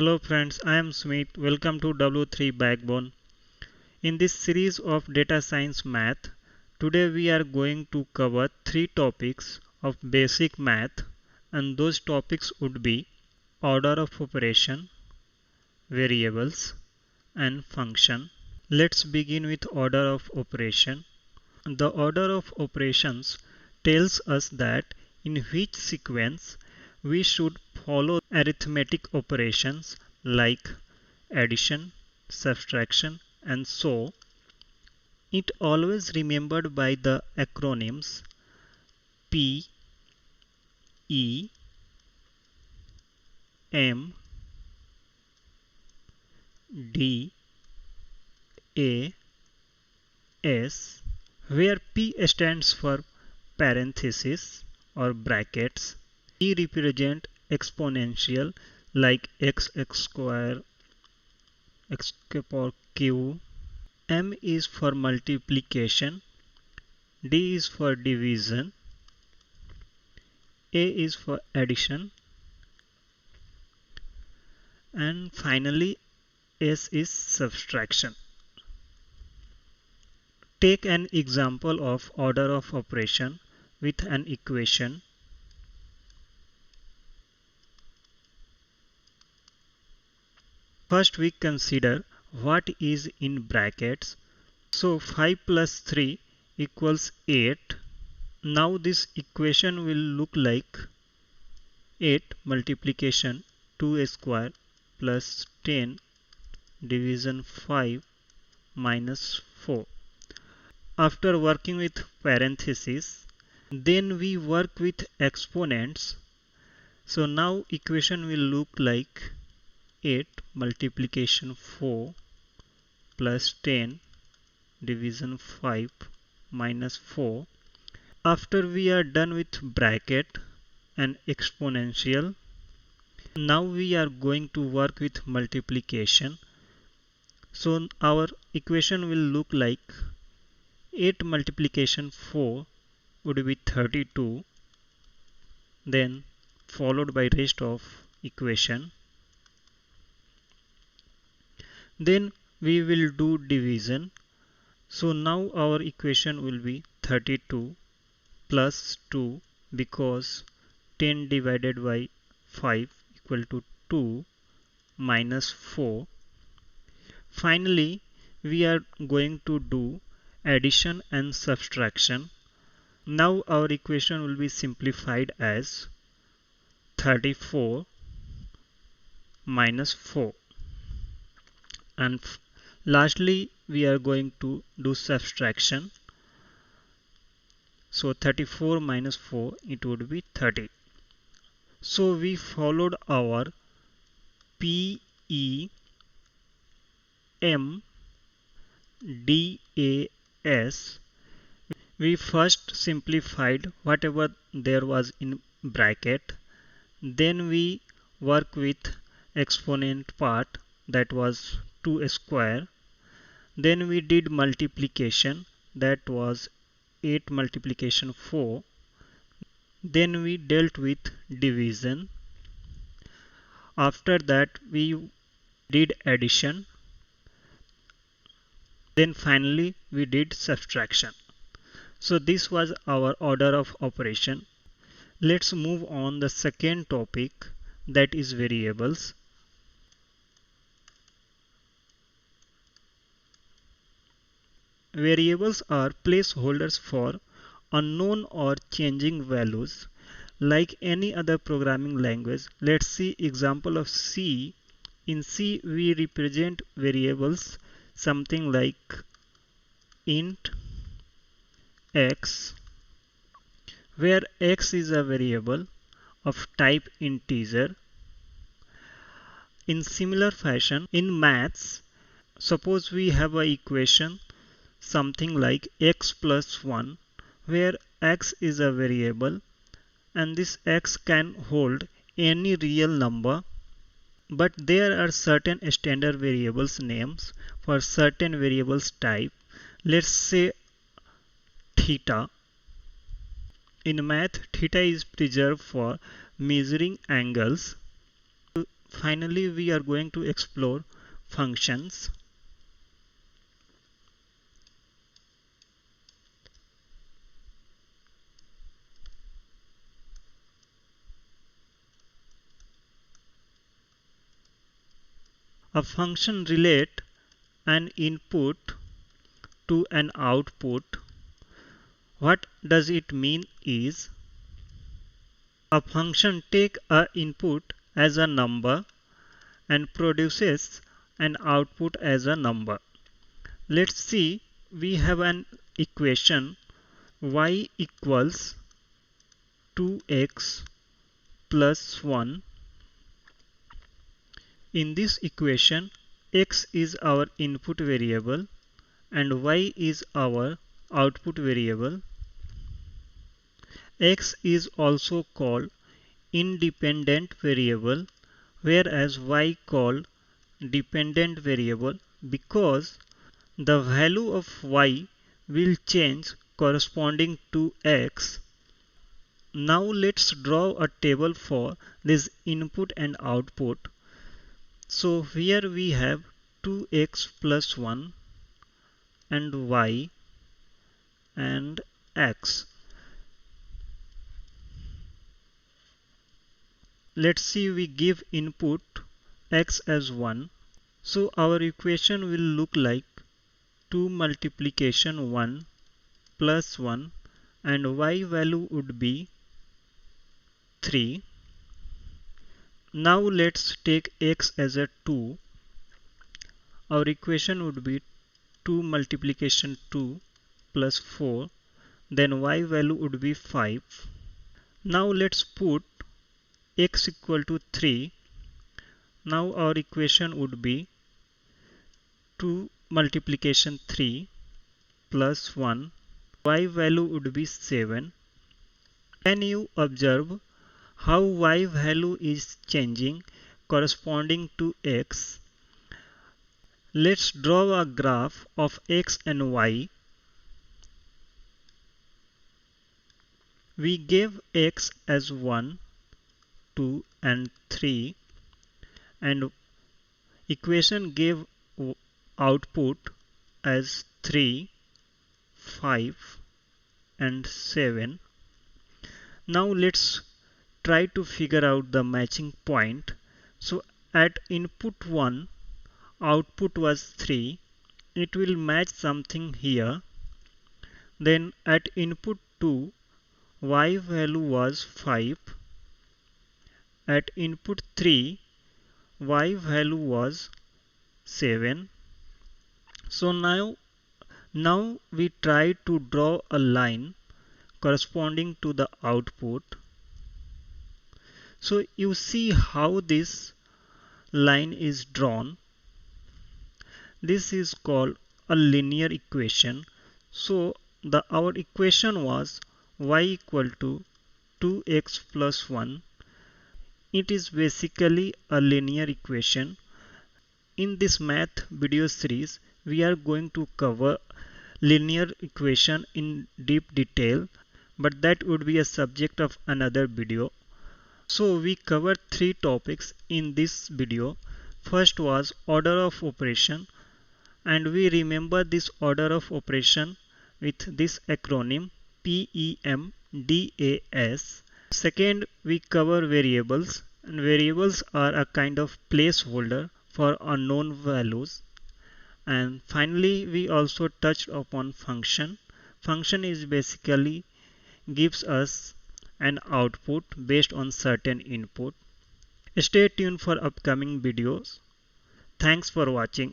Hello friends, I am Smith. Welcome to W3 Backbone. In this series of data science math, today we are going to cover three topics of basic math, and those topics would be order of operation, variables, and function. Let's begin with order of operation. The order of operations tells us that in which sequence we should follow arithmetic operations like addition, subtraction, and so. It always remembered by the acronyms P, E, M, D, A, S, where P stands for parenthesis or brackets. E represent exponential like x square, x power q. M is for multiplication, D is for division, A is for addition, and finally S is subtraction. Take an example of order of operation with an equation. First we consider what is in brackets. So 5 plus 3 equals 8. Now this equation will look like 8 multiplication 2 square plus 10 division 5 minus 4. After working with parentheses, then we work with exponents. So now equation will look like 8 multiplication 4 plus 10 division 5 minus 4. After we are done with bracket and exponential, now we are going to work with multiplication. So our equation will look like 8 multiplication 4 would be 32, then followed by rest of equation. Then we will do division. So now our equation will be 32 plus 2 because 10 divided by 5 equal to 2 minus 4. Finally, we are going to do addition and subtraction. Now our equation will be simplified as 34 minus 4. And lastly, we are going to do subtraction. So 34 minus 4, it would be 30. So we followed our P, E, M, D, A, S. We first simplified whatever there was in bracket. Then we work with exponent part, that was 2 square. Then we did multiplication, that was 8 multiplication 4. Then we dealt with division. After that we did addition. Then finally we did subtraction. So this was our order of operation. Let's move on the second topic, that is variables. Variables are placeholders for unknown or changing values like any other programming language. Let's see example of C. In C we represent variables something like int x, where x is a variable of type integer. In similar fashion, in maths, suppose we have a equation something like x plus 1, where x is a variable and this x can hold any real number, but there are certain standard variables names for certain variables type. Let's say theta. In math, theta is preserved for measuring angles. finally we are going to explore functions. A function relate an input to an output. What does it mean is a function take a input as a number and produces an output as a number. Let's see, we have an equation y equals 2x plus 1. In this equation, x is our input variable and y is our output variable. X is also called independent variable, whereas y called dependent variable, because the value of y will change corresponding to x. Now let's draw a table for this input and output. So here we have 2x plus 1 and y and x. Let's see, we give input x as 1. So our equation will look like 2 multiplication 1 plus 1 and y value would be 3. Now let's take x as a 2. Our equation would be 2 multiplication 2 plus 4. Then y value would be 5. Now let's put x equal to 3. Now our equation would be 2 multiplication 3 plus 1. Y value would be 7. Can you observe how y value is changing corresponding to x? Let's draw a graph of x and y. We gave x as 1, 2 and 3 and equation gave output as 3, 5 and 7. Now let's try to figure out the matching point. So at input 1 output was 3, it will match something here. Then at input 2 y value was 5. At input 3 y value was 7. So now we try to draw a line corresponding to the output. So you see how this line is drawn. This is called a linear equation. So our equation was y equal to 2x plus 1. It is basically a linear equation. In this math video series, we are going to cover linear equation in deep detail, but that would be a subject of another video. So we covered 3 topics in this video. First was order of operation, and we remember this order of operation with this acronym PEMDAS. Second, we cover variables, and variables are a kind of placeholder for unknown values. And finally, we also touched upon function. Function is basically gives us an output based on certain input. Stay tuned for upcoming videos. Thanks for watching.